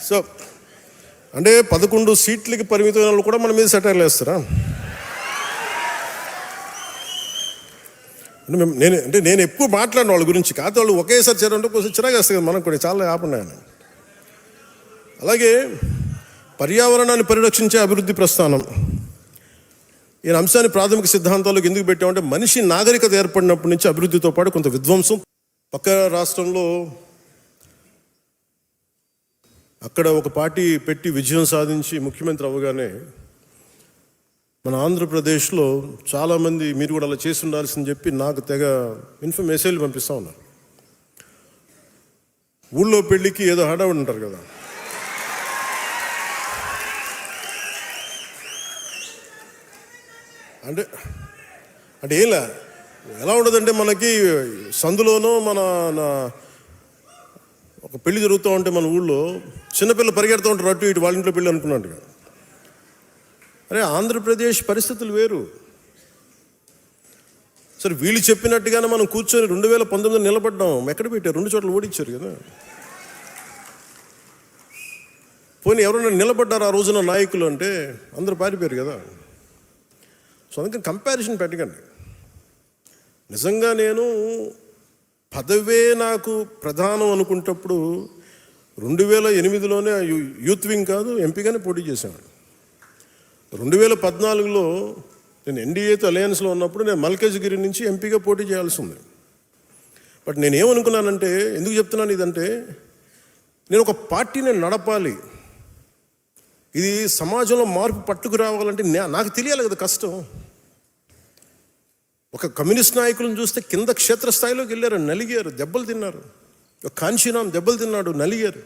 So అంటే 11 సీట్లకి పరిమితమైన వాళ్ళు కూడా మన మీద సెటైర్లు వేస్తారా? నేను ఎక్కువ మాట్లాడిన వాళ్ళ గురించి కాదు, వాళ్ళు ఒకేసారి చేరంటే కొంచెం చిరాగా వేస్తారు కదా మనకు కూడా, చాలా ఆపన్నాయని. అలాగే పర్యావరణాన్ని పరిరక్షించే అభివృద్ధి ప్రస్థానం, ఈ అంశాన్ని ప్రాథమిక సిద్ధాంతాలకు ఎందుకు పెట్టామంటే మనిషి నాగరికత ఏర్పడినప్పటి నుంచి అభివృద్ధితో పాటు కొంత విధ్వంసం. పక్క రాష్ట్రంలో అక్కడ ఒక పార్టీ పెట్టి విజయం సాధించి ముఖ్యమంత్రి అవ్వగానే మన ఆంధ్రప్రదేశ్లో చాలామంది మీరు కూడా అలా చేసి ఉండాల్సిందని చెప్పి నాకు తెగ మెసేజ్లు పంపిస్తూ ఉన్నారు. ఊళ్ళో పెళ్ళికి ఏదో హడావుడి ఉంటారు కదా, అంటే ఏంలా ఎలా ఉండదంటే మనకి సందులోనో ఒక పెళ్లి జరుగుతూ ఉంటే మన ఊళ్ళో చిన్నపిల్లలు పరిగెడుతూ ఉంటారు అటు ఇటు, వాళ్ళ ఇంట్లో పెళ్ళి అనుకున్నట్టుగా. అరే ఆంధ్రప్రదేశ్ పరిస్థితులు వేరు. సరే వీళ్ళు చెప్పినట్టుగానే మనం కూర్చొని 2019 నిలబడ్డాం, ఎక్కడ పెట్టారు? 2 చోట్ల ఓడించారు కదా. పోనీ ఎవరైనా నిలబడ్డారు ఆ రోజున నాయకులు అంటే? అందరూ పారిపోయారు కదా. సో అందుకని కంపారిజన్ పెట్టకండి. నిజంగా నేను పదవే నాకు ప్రధానం అనుకుంటప్పుడు 2008లోనే యూత్ వింగ్ కాదు ఎంపీగానే పోటీ చేశాను. 2014లో నేను ఎన్డీఏతో అలయన్స్లో ఉన్నప్పుడు నేను మల్కాజ్గిరి నుంచి ఎంపీగా పోటీ చేయాల్సి ఉంది. బట్ నేను ఏమనుకున్నానంటే, ఎందుకు చెప్తున్నాను ఇదంటే, నేను ఒక పార్టీని నడపాలి, ఇది సమాజంలో మార్పు పట్టుకు రావాలంటే నాకు తెలియాలి కదా కష్టం. ఒక కమ్యూనిస్ట్ నాయకులను చూస్తే కింద క్షేత్రస్థాయిలోకి వెళ్ళారు, నలిగారు, దెబ్బలు తిన్నారు. ఒక కాంశీరామ్ దెబ్బలు తిన్నాడు, నలిగారు.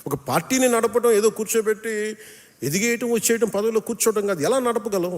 ఒక పార్టీని నడపడం ఏదో కూర్చోబెట్టి ఎదిగేయటం వచ్చేయటం పదవిలో కూర్చోవటం కాదు, ఎలా నడపగలం?